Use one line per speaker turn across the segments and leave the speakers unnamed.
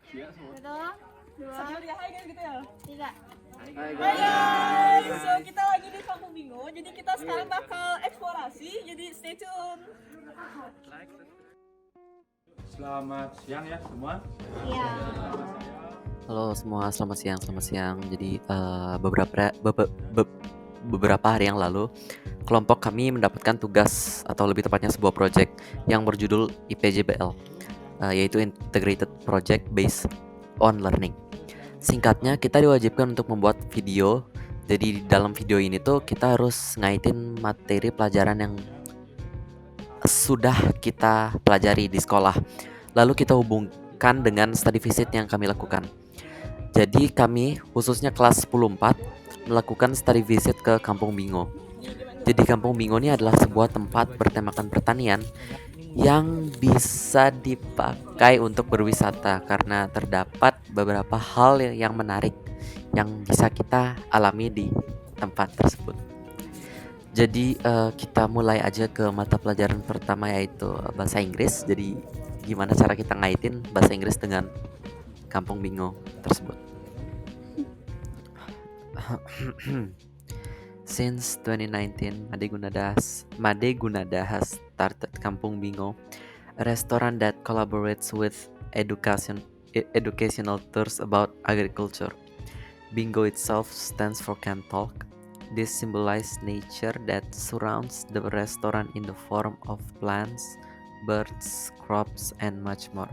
Satu, dua,
Sambil dia hai guys gitu ya.
tiga.
Hai guys, so kita lagi di Kampung Bingo. Jadi kita sekarang bakal eksplorasi. Jadi stay tune.
Selamat siang ya semua.
Iya.
Halo semua, selamat siang. Jadi beberapa hari yang lalu, kelompok kami mendapatkan tugas atau lebih tepatnya sebuah project yang berjudul IPJBL, yaitu Integrated Project Based on Learning. Singkatnya, kita diwajibkan untuk membuat video. Jadi di dalam video ini tuh kita harus ngaitin materi pelajaran yang sudah kita pelajari di sekolah, lalu kita hubungkan dengan study visit yang kami lakukan. Jadi kami, khususnya kelas 10-4, melakukan study visit ke Kampung Bingo. Jadi Kampung Bingo ini adalah sebuah tempat bertemakan pertanian yang bisa dipakai untuk berwisata karena terdapat beberapa hal yang menarik yang bisa kita alami di tempat tersebut. Jadi kita mulai aja ke mata pelajaran pertama, yaitu bahasa Inggris. Jadi gimana cara kita ngaitin bahasa Inggris dengan Kampung Bingo tersebut. Since 2019, Made Gunada has started Kampung Bingo, a restaurant that collaborates with educational tours about agriculture. Bingo itself stands for Can Talk. This symbolizes nature that surrounds the restaurant in the form of plants, birds, crops, and much more.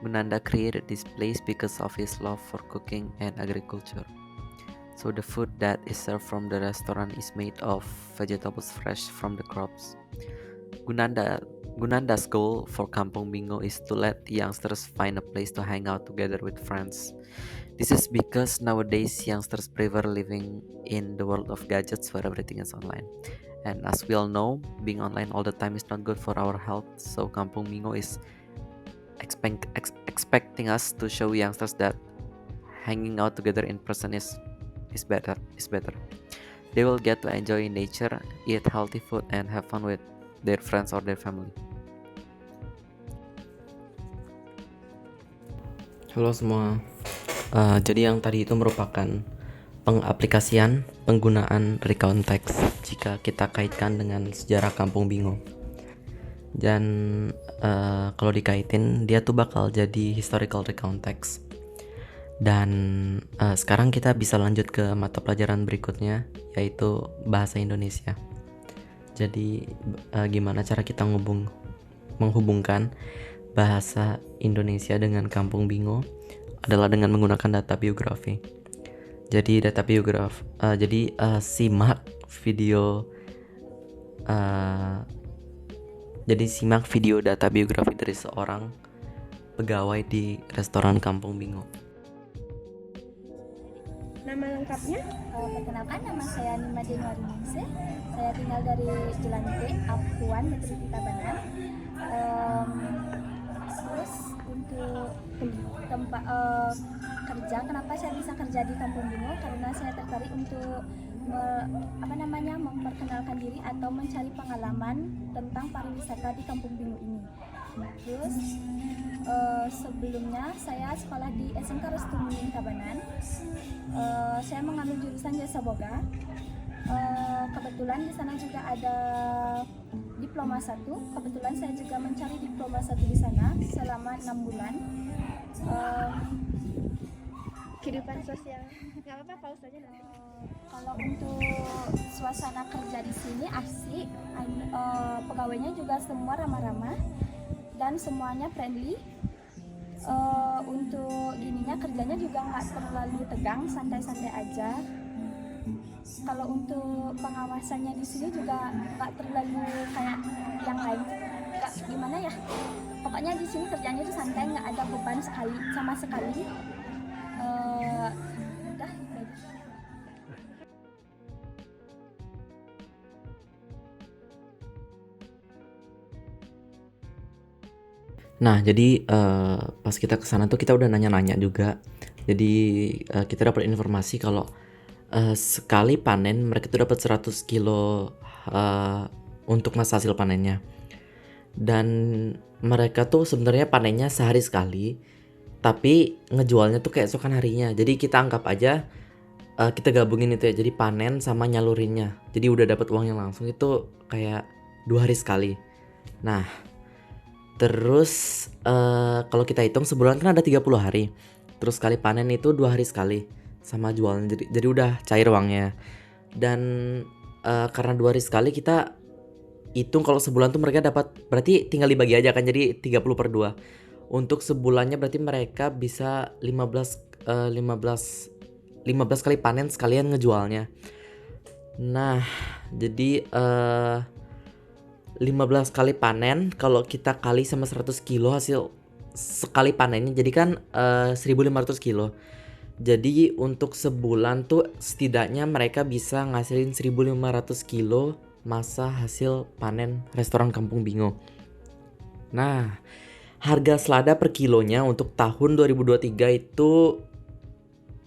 Gunanda created this place because of his love for cooking and agriculture. So the food that is served from the restaurant is made of vegetables fresh from the crops. Gunanda's goal for Kampung Bingo is to let youngsters find a place to hang out together with friends. This is because nowadays youngsters prefer living in the world of gadgets where everything is online. And as we all know, being online all the time is not good for our health. So Kampung Bingo is expecting us to show youngsters that hanging out together in person is better. They will get to enjoy nature, eat healthy food, and have fun with their friends or their family. Halo semua. Jadi yang tadi itu merupakan pengaplikasian penggunaan recount text jika kita kaitkan dengan sejarah Kampung Bingo. Dan kalau dikaitin, dia tuh bakal jadi historical recount text. Dan sekarang kita bisa lanjut ke mata pelajaran berikutnya, yaitu bahasa Indonesia. Jadi gimana cara kita menghubungkan bahasa Indonesia dengan Kampung Bingo adalah dengan menggunakan data biografi. Jadi simak video data biografi dari seorang pegawai di restoran Kampung Bingo.
Nama lengkapnya? Perkenalkan, nama saya Nima Denuari Ningsih. Saya tinggal dari Jelante, Apuan, Metro Tabanan. Terus untuk tempat kerja, kenapa saya bisa kerja di Kampung Bingo? Karena saya tertarik untuk memperkenalkan diri atau mencari pengalaman tentang pariwisata di Kampung Bingo ini. Terus sebelumnya saya sekolah di SMK Restu Muning Tabanan. Saya mengambil jurusan jasa boga. Kebetulan di sana juga ada diploma 1. Kebetulan saya juga mencari diploma 1 di sana selama 6 bulan. Kehidupan sosial, nggak apa-apa, pause aja nanti. Kalau untuk suasana kerja di sini asik, pegawainya juga semua ramah-ramah dan semuanya friendly. Untuk kerjanya juga nggak terlalu tegang, santai-santai aja. Kalau untuk pengawasannya di sini juga nggak terlalu kayak yang lain. Nggak gimana ya? Pokoknya di sini kerjanya itu santai, nggak ada beban sama sekali. Udah gitu aja.
Nah, jadi pas kita kesana tuh kita udah nanya-nanya juga. Jadi kita dapat informasi kalau sekali panen mereka tuh dapat 100 kilo untuk masa hasil panennya. Dan mereka tuh sebenarnya panennya sehari sekali, tapi ngejualnya tuh keesokan harinya. Jadi kita anggap aja kita gabungin itu ya, jadi panen sama nyalurinnya. Jadi udah dapat uangnya langsung itu kayak 2 hari sekali. Nah, terus kalau kita hitung sebulan kan ada 30 hari. Terus kali panen itu 2 hari sekali sama jualnya. Jadi udah cair uangnya. Dan karena 2 hari sekali kita hitung kalau sebulan tuh mereka dapat, berarti tinggal dibagi aja kan, jadi 30/2. Untuk sebulannya berarti mereka bisa 15 kali panen sekalian ngejualnya. Nah, jadi 15 kali panen kalau kita kali sama 100 kilo hasil sekali panennya, jadi kan 1500 kilo. Jadi untuk sebulan tuh setidaknya mereka bisa ngasilin 1500 kilo masa hasil panen restoran Kampung Bingo. Nah, harga selada per kilonya untuk tahun 2023 itu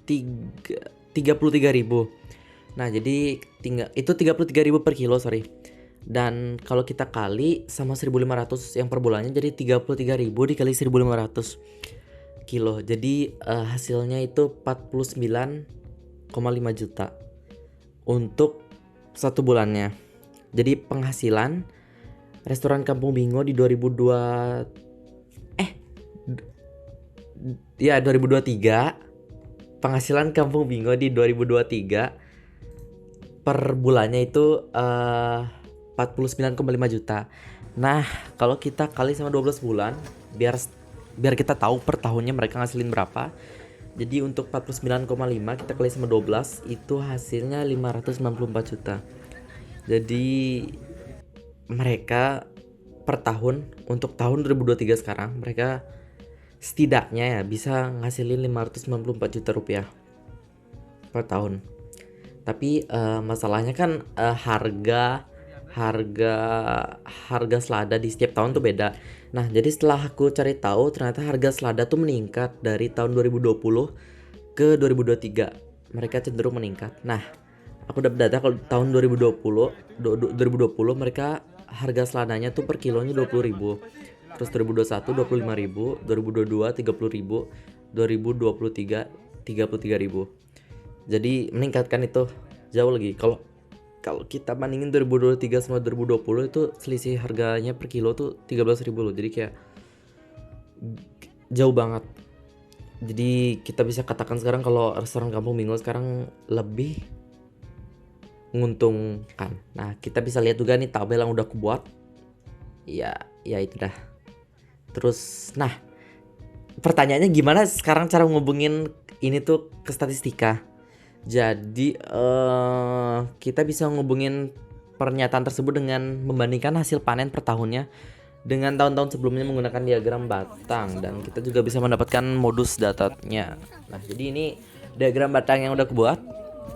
33.000. Nah, jadi itu 33.000 per kilo, sorry. Dan kalau kita kali sama 1.500 yang per bulannya, jadi 33.000 dikali 1.500 kilo. Jadi hasilnya itu 49,5 juta untuk 1 bulannya. Jadi penghasilan restoran Kampung Bingo di 2023, penghasilan Kampung Bingo di 2023 per bulannya itu 49,5 juta. Nah, kalau kita kali sama 12 bulan biar kita tahu per tahunnya mereka ngasilin berapa. Jadi untuk 49,5 kita kali sama 12 itu hasilnya 594 juta. Jadi mereka per tahun untuk tahun 2023 sekarang mereka setidaknya ya bisa ngasilin 594 juta rupiah per tahun. Tapi masalahnya kan harga selada di setiap tahun tuh beda. Nah, jadi setelah aku cari tahu ternyata harga selada tuh meningkat dari tahun 2020 ke 2023. Mereka cenderung meningkat. Nah, aku dapat data kalau tahun 2020 mereka harga seladanya tuh per kilonya 20.000. Terus 2021 25.000, 2022 30.000, 2023 33.000. Jadi meningkatkan itu jauh lagi. Kalau kita bandingin 2023 sama 2020 itu selisih harganya per kilo tuh 13.000 loh. Jadi kayak jauh banget. Jadi kita bisa katakan sekarang kalau restoran Kampung Bingo sekarang lebih menguntungkan. Nah, kita bisa lihat juga nih tabel yang udah aku buat. Ya itu dah. Terus, nah, pertanyaannya gimana sekarang cara ngubungin ini tuh ke statistika? Jadi kita bisa ngubungin pernyataan tersebut dengan membandingkan hasil panen per tahunnya dengan tahun-tahun sebelumnya menggunakan diagram batang, dan kita juga bisa mendapatkan modus datanya. Nah, jadi ini diagram batang yang udah aku buat.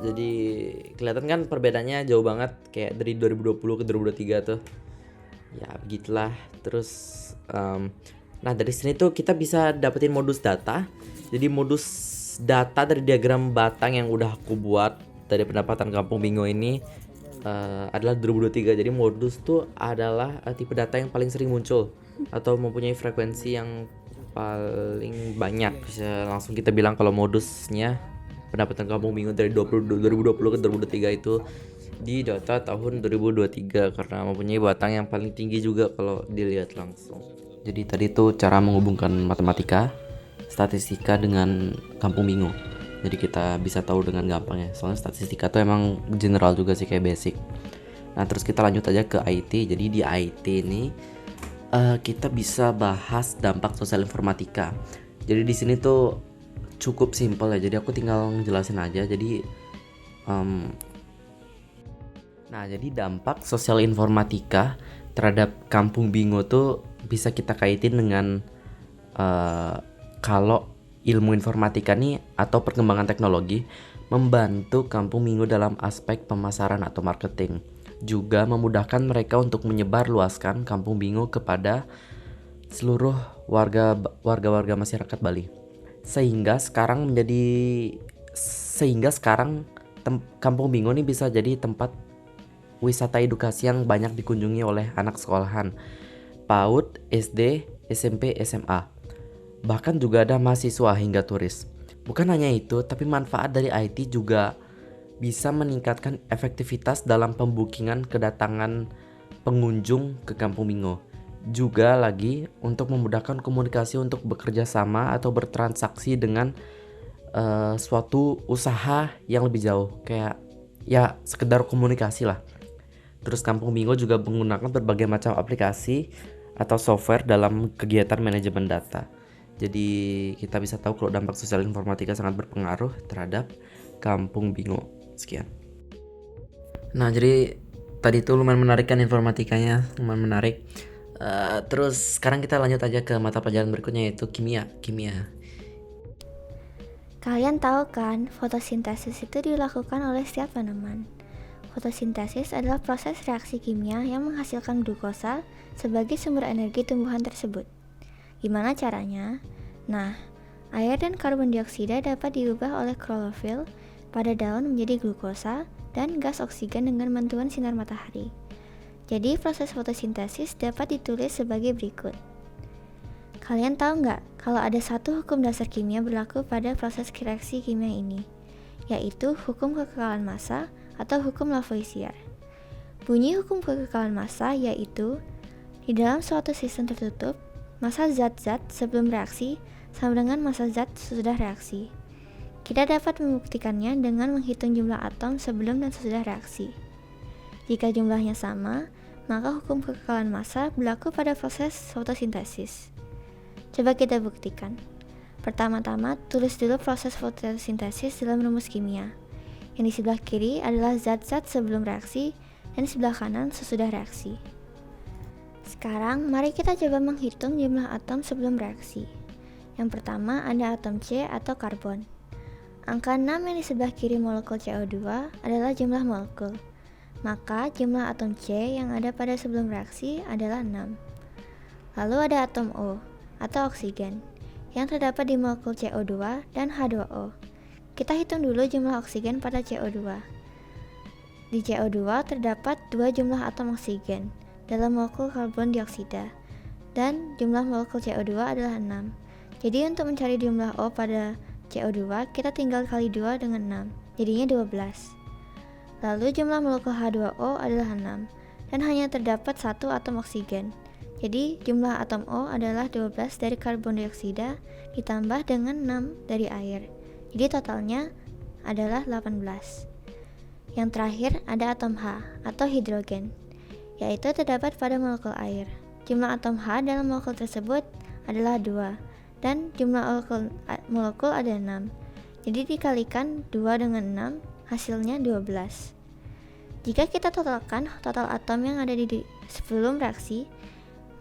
Jadi kelihatan kan perbedaannya jauh banget kayak dari 2020 ke 2023 tuh. Ya begitulah. Terus nah dari sini tuh kita bisa dapetin modus data. Jadi modus data dari diagram batang yang udah aku buat dari pendapatan Kampung Bingo ini adalah 2023. Jadi modus tuh adalah tipe data yang paling sering muncul atau mempunyai frekuensi yang paling banyak. Bisa langsung kita bilang kalau modusnya pendapatan Kampung Bingo dari 2020 ke 2023 itu di data tahun 2023 karena mempunyai batang yang paling tinggi juga kalau dilihat langsung. Jadi tadi tuh cara menghubungkan matematika, statistika dengan Kampung Bingo. Jadi kita bisa tahu dengan gampang ya. Soalnya statistika tuh emang general juga sih kayak basic. Nah, terus kita lanjut aja ke IT. Jadi di IT ini kita bisa bahas dampak sosial informatika. Jadi di sini tuh cukup simpel ya. Jadi aku tinggal ngejelasin aja. Jadi nah, jadi dampak sosial informatika terhadap Kampung Bingo tuh bisa kita kaitin dengan kalau ilmu informatika nih atau perkembangan teknologi membantu Kampung Bingo dalam aspek pemasaran atau marketing. Juga memudahkan mereka untuk menyebarluaskan Kampung Bingo kepada seluruh warga masyarakat Bali. Sehingga sekarang Kampung Bingo nih bisa jadi tempat wisata edukasi yang banyak dikunjungi oleh anak sekolahan, PAUD, SD, SMP, SMA. Bahkan juga ada mahasiswa hingga turis. Bukan hanya itu, tapi manfaat dari IT juga bisa meningkatkan efektivitas dalam pembukingan kedatangan pengunjung ke Kampung Bingo. Juga lagi untuk memudahkan komunikasi untuk bekerja sama atau bertransaksi dengan suatu usaha yang lebih jauh, kayak ya sekedar komunikasi lah. Terus Kampung Bingo juga menggunakan berbagai macam aplikasi atau software dalam kegiatan manajemen data. Jadi kita bisa tahu kalau dampak sosial informatika sangat berpengaruh terhadap Kampung Bingo. Sekian. Nah, jadi tadi itu lumayan menarik kan informatikanya, lumayan menarik. Terus sekarang kita lanjut aja ke mata pelajaran berikutnya, yaitu kimia.
Kalian tahu kan, fotosintesis itu dilakukan oleh setiap tanaman. Fotosintesis adalah proses reaksi kimia yang menghasilkan glukosa sebagai sumber energi tumbuhan tersebut. Gimana caranya? Nah, air dan karbon dioksida dapat diubah oleh klorofil pada daun menjadi glukosa dan gas oksigen dengan bantuan sinar matahari. Jadi proses fotosintesis dapat ditulis sebagai berikut. Kalian tahu nggak kalau ada satu hukum dasar kimia berlaku pada proses reaksi kimia ini, yaitu hukum kekekalan massa atau hukum Lavoisier. Bunyi hukum kekekalan massa yaitu di dalam suatu sistem tertutup, massa zat-zat sebelum reaksi sama dengan massa zat sesudah reaksi. Kita dapat membuktikannya dengan menghitung jumlah atom sebelum dan sesudah reaksi. Jika jumlahnya sama, maka hukum kekekalan massa berlaku pada proses fotosintesis. Coba kita buktikan. Pertama-tama, tulis dulu proses fotosintesis dalam rumus kimia. Yang di sebelah kiri adalah zat-zat sebelum reaksi dan sebelah kanan sesudah reaksi. Sekarang, mari kita coba menghitung jumlah atom sebelum reaksi. Yang pertama ada atom C atau karbon. Angka 6 yang di sebelah kiri molekul CO2 adalah jumlah molekul. Maka jumlah atom C yang ada pada sebelum reaksi adalah 6. Lalu ada atom O atau oksigen yang terdapat di molekul CO2 dan H2O. Kita hitung dulu jumlah oksigen pada CO2. Di CO2 terdapat 2 jumlah atom oksigen dalam molekul karbon dioksida dan jumlah molekul CO2 adalah 6. Jadi untuk mencari jumlah O pada CO2, kita tinggal kali 2 dengan 6, jadinya 12. Lalu jumlah molekul H2O adalah 6, dan hanya terdapat 1 atom oksigen. Jadi jumlah atom O adalah 12 dari karbon dioksida ditambah dengan 6 dari air. Jadi totalnya adalah 18. Yang terakhir ada atom H atau hidrogen, yaitu terdapat pada molekul air. Jumlah atom H dalam molekul tersebut adalah 2. Dan jumlah molekul ada 6. Jadi dikalikan 2 dengan 6, hasilnya 12. Jika kita totalkan total atom yang ada di sebelum reaksi,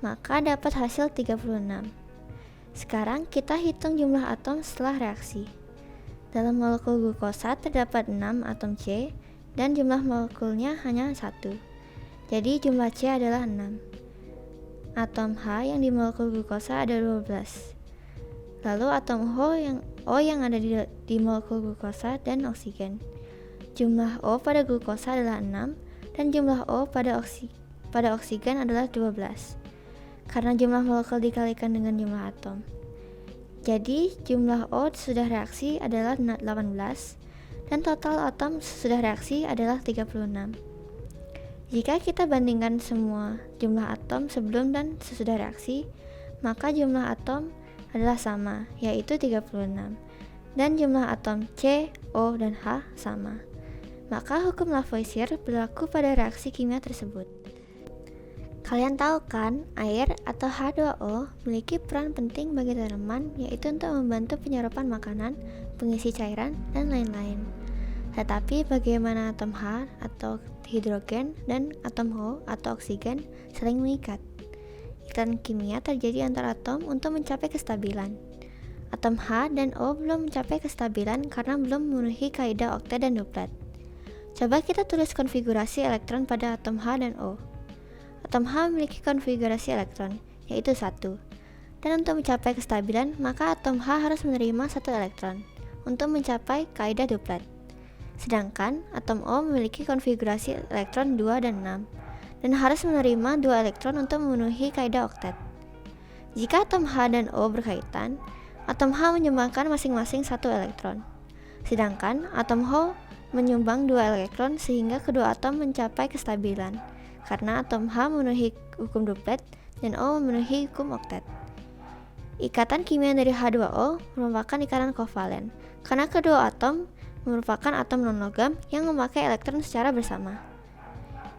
maka dapat hasil 36. Sekarang kita hitung jumlah atom setelah reaksi. Dalam molekul glukosa terdapat 6 atom C dan jumlah molekulnya hanya 1. Jadi jumlah C adalah 6. Atom H yang di molekul glukosa ada 12. Lalu atom O yang ada di molekul glukosa dan oksigen. Jumlah O pada glukosa adalah 6 dan jumlah O pada oksigen adalah 12. Karena jumlah molekul dikalikan dengan jumlah atom. Jadi jumlah O sesudah reaksi adalah 18 dan total atom sesudah reaksi adalah 36. Jika kita bandingkan semua jumlah atom sebelum dan sesudah reaksi, maka jumlah atom adalah sama, yaitu 36, dan jumlah atom C, O, dan H sama. Maka hukum Lavoisier berlaku pada reaksi kimia tersebut. Kalian tahu kan, air atau H2O memiliki peran penting bagi tanaman, yaitu untuk membantu penyerapan makanan, pengisi cairan, dan lain-lain. Tetapi bagaimana atom H atau hidrogen dan atom O atau oksigen saling mengikat? Ikatan kimia terjadi antar atom untuk mencapai kestabilan. Atom H dan O belum mencapai kestabilan karena belum memenuhi kaidah oktet dan duplet. Coba kita tulis konfigurasi elektron pada atom H dan O. Atom H memiliki konfigurasi elektron, yaitu 1. Dan untuk mencapai kestabilan, maka atom H harus menerima 1 elektron untuk mencapai kaidah duplet. Sedangkan atom O memiliki konfigurasi elektron 2 dan 6. Dan harus menerima 2 elektron untuk memenuhi kaidah oktet.
Jika atom H dan O berkaitan, atom H menyumbangkan masing-masing 1 elektron. Sedangkan atom Ho menyumbang 2 elektron sehingga kedua atom mencapai kestabilan karena atom H memenuhi hukum duplet dan O memenuhi hukum oktet. Ikatan kimia dari H2O merupakan ikatan kovalen karena kedua atom merupakan atom non-logam yang memakai elektron secara bersama.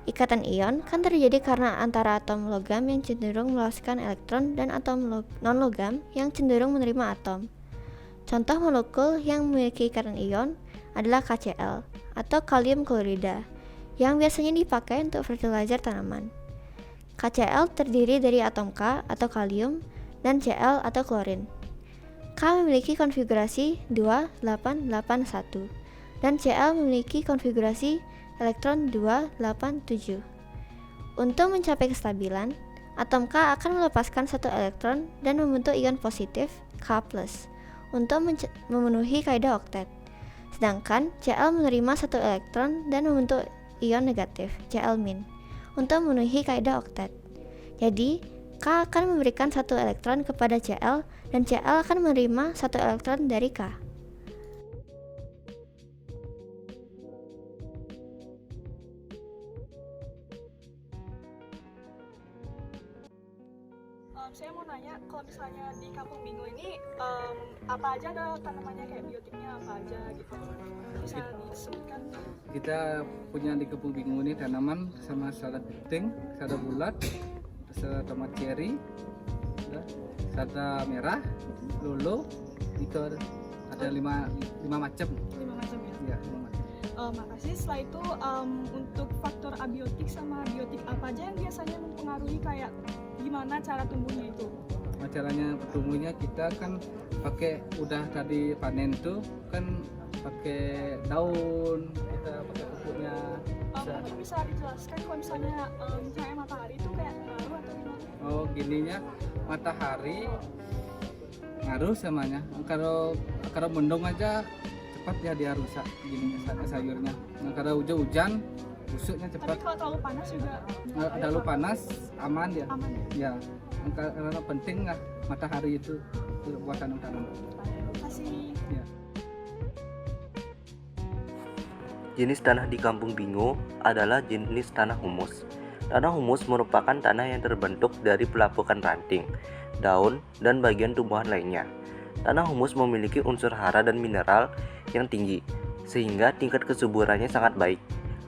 Ikatan ion kan terjadi karena antara atom logam yang cenderung melepaskan elektron dan atom non-logam yang cenderung menerima atom. Contoh molekul yang memiliki ikatan ion adalah KCl atau kalium klorida yang biasanya dipakai untuk fertilizer tanaman. KCl terdiri dari atom K atau kalium dan Cl atau klorin. K memiliki konfigurasi 2881 dan Cl memiliki konfigurasi elektron 287. Untuk mencapai kestabilan, atom K akan melepaskan 1 elektron dan membentuk ion positif K+ untuk memenuhi kaidah oktet. Sedangkan Cl menerima 1 elektron dan membentuk ion negatif Cl- untuk memenuhi kaidah oktet. Jadi, K akan memberikan 1 elektron kepada Cl dan Cl akan menerima 1 elektron dari K.
Saya mau nanya, kalau misalnya di Kampung Bingo ini apa aja ada tanamannya, kayak biotiknya apa aja gitu? Bisa disebutkan?
Kita punya di Kampung Bingo ini tanaman sama salad genting, salad bulat, salad tomat cherry, salad merah, lolo, itu ada 5 macam.
5 macam ya?
Iya, 5 macam.
Makasih. Setelah itu untuk faktor abiotik sama biotik apa aja yang biasanya mempengaruhi kayak gimana cara tumbuhnya itu?
Caranya tumbuhnya kita kan pakai, udah tadi panen tuh kan pakai daun, kita pakai pupuknya.
Mungkin bisa dijelaskan kalau misalnya cahaya matahari itu kayak ngaruh atau gimana?
Oh, gininya matahari ngaruh samanya. Kalau mendung aja cepat ya dia rusak gini sayurnya. Nah, kalau hujan busuknya cepat.
Tapi kalau terlalu panas juga?
Terlalu panas aman ya.
Aman
Ya,
ya?
karena penting lah matahari itu buat tanam-tanam.
Terima kasih.
Ya.
Jenis tanah di Kampung Bingo adalah jenis tanah humus. Tanah humus merupakan tanah yang terbentuk dari pelapukan ranting, daun, dan bagian tumbuhan lainnya. Tanah humus memiliki unsur hara dan mineral yang tinggi, sehingga tingkat kesuburannya sangat baik.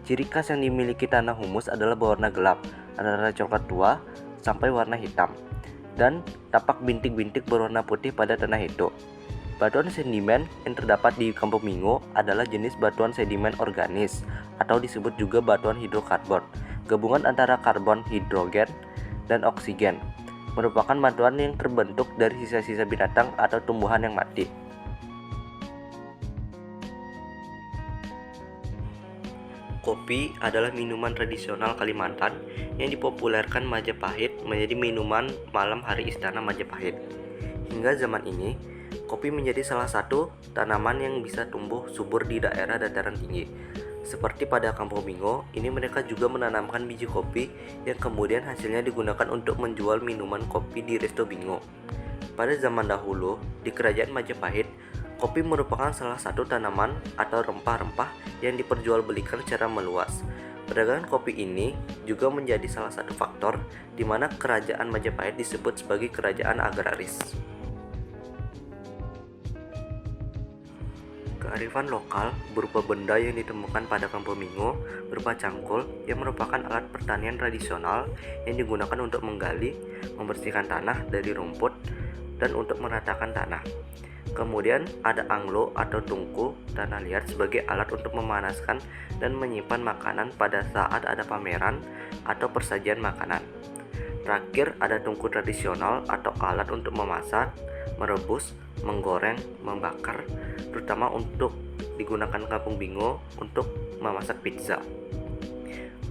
Ciri khas yang dimiliki tanah humus adalah berwarna gelap, antara coklat tua sampai warna hitam, dan tampak bintik-bintik berwarna putih pada tanah itu. Batuan sedimen yang terdapat di Kampung Bingo adalah jenis batuan sedimen organis atau disebut juga batuan hidrokarbon, gabungan antara karbon, hidrogen, dan oksigen. Merupakan batuan yang terbentuk dari sisa-sisa binatang atau tumbuhan yang mati. Kopi adalah minuman tradisional Kalimantan yang dipopulerkan Majapahit menjadi minuman malam hari istana Majapahit. Hingga zaman ini, kopi menjadi salah satu tanaman yang bisa tumbuh subur di daerah dataran tinggi. Seperti pada Kampung Bingo, ini mereka juga menanamkan biji kopi yang kemudian hasilnya digunakan untuk menjual minuman kopi di Resto Bingo. Pada zaman dahulu, di Kerajaan Majapahit, kopi merupakan salah satu tanaman atau rempah-rempah yang diperjualbelikan secara meluas. Perdagangan kopi ini juga menjadi salah satu faktor di mana Kerajaan Majapahit disebut sebagai kerajaan agraris. Kearifan lokal berupa benda yang ditemukan pada Kampung Bingo berupa cangkul yang merupakan alat pertanian tradisional yang digunakan untuk menggali, membersihkan tanah dari rumput, dan untuk meratakan tanah. Kemudian ada anglo atau tungku tanah liat sebagai alat untuk memanaskan dan menyimpan makanan pada saat ada pameran atau persajian makanan. Terakhir ada tungku tradisional atau alat untuk memasak, merebus, menggoreng, membakar, terutama untuk digunakan Kampung Bingo untuk memasak pizza.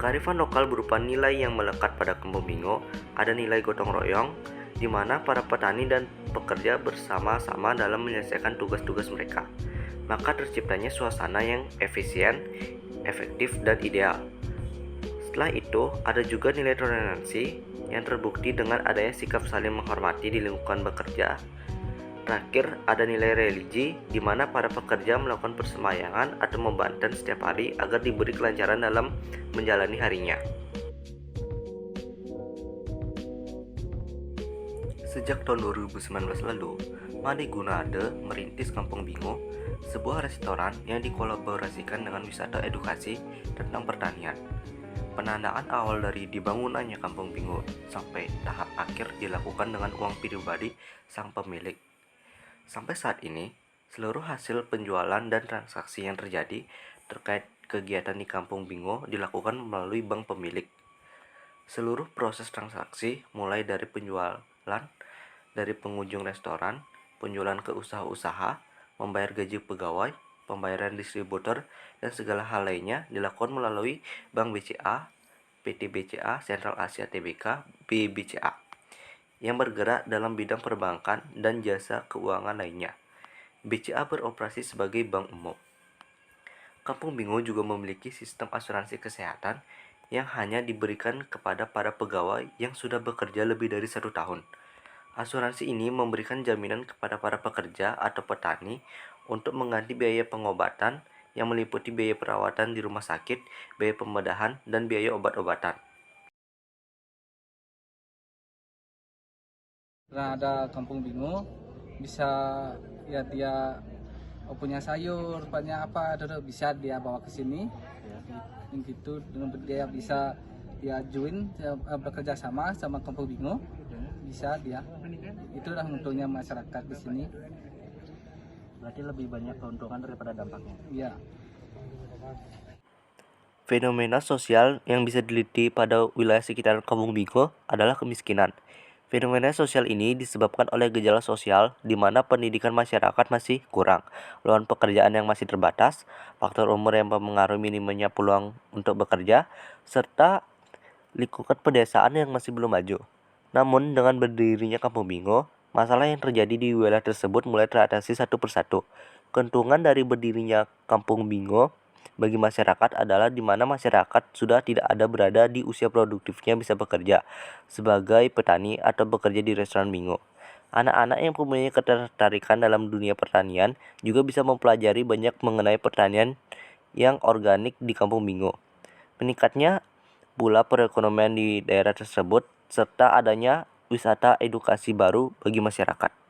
Kearifan lokal berupa nilai yang melekat pada Kampung Bingo, ada nilai gotong royong, di mana para petani dan pekerja bersama-sama dalam menyelesaikan tugas-tugas mereka. Maka terciptanya suasana yang efisien, efektif, dan ideal. Setelah itu, ada juga nilai toleransi, yang terbukti dengan adanya sikap saling menghormati di lingkungan bekerja. Terakhir, ada nilai religi, di mana para pekerja melakukan persembahyangan atau membanten setiap hari agar diberi kelancaran dalam menjalani harinya. Sejak tahun 2019 lalu, Made Gunade merintis Kampung Bingo, sebuah restoran yang dikolaborasikan dengan wisata edukasi tentang pertanian. Penandaan awal dari dibangunannya Kampung Bingo sampai tahap akhir dilakukan dengan uang pribadi sang pemilik. Sampai saat ini, seluruh hasil penjualan dan transaksi yang terjadi terkait kegiatan di Kampung Bingo dilakukan melalui bank pemilik. Seluruh proses transaksi, mulai dari penjualan dari pengunjung restoran, penjualan ke usaha-usaha, membayar gaji pegawai, pembayaran distributor, dan segala hal lainnya dilakukan melalui Bank BCA, PT BCA, Sentral Asia Tbk, BBCA, yang bergerak dalam bidang perbankan dan jasa keuangan lainnya. BCA beroperasi sebagai bank umum. Kampung Bingo juga memiliki sistem asuransi kesehatan yang hanya diberikan kepada para pegawai yang sudah bekerja lebih dari 1 tahun. Asuransi ini memberikan jaminan kepada para pekerja atau petani untuk mengganti biaya pengobatan yang meliputi biaya perawatan di rumah sakit, biaya pembedahan, dan biaya obat-obatan.
Karena ada Kampung Bingo, bisa ya dia punya sayur, banyak apa, bisa dia bawa ke sini. Gitu, dengan dia bisa dia join bekerja sama Kampung Bingo, bisa dia. Itulah untungnya masyarakat di sini.
Berarti lebih banyak keuntungan daripada dampaknya.
Iya.
Fenomena sosial yang bisa diteliti pada wilayah sekitar Kampung Bingo adalah kemiskinan. Fenomena sosial ini disebabkan oleh gejala sosial di mana pendidikan masyarakat masih kurang, lowongan pekerjaan yang masih terbatas, faktor umur yang mempengaruhi minimnya peluang untuk bekerja, serta lingkungan pedesaan yang masih belum maju. Namun, dengan berdirinya Kampung Bingo, masalah yang terjadi di wilayah tersebut mulai teratasi satu persatu. Keuntungan dari berdirinya Kampung Bingo bagi masyarakat adalah di mana masyarakat sudah tidak ada berada di usia produktifnya bisa bekerja sebagai petani atau bekerja di restoran Bingo. Anak-anak yang mempunyai ketertarikan dalam dunia pertanian juga bisa mempelajari banyak mengenai pertanian yang organik di Kampung Bingo. Meningkatnya pula perekonomian di daerah tersebut serta adanya wisata edukasi baru bagi masyarakat.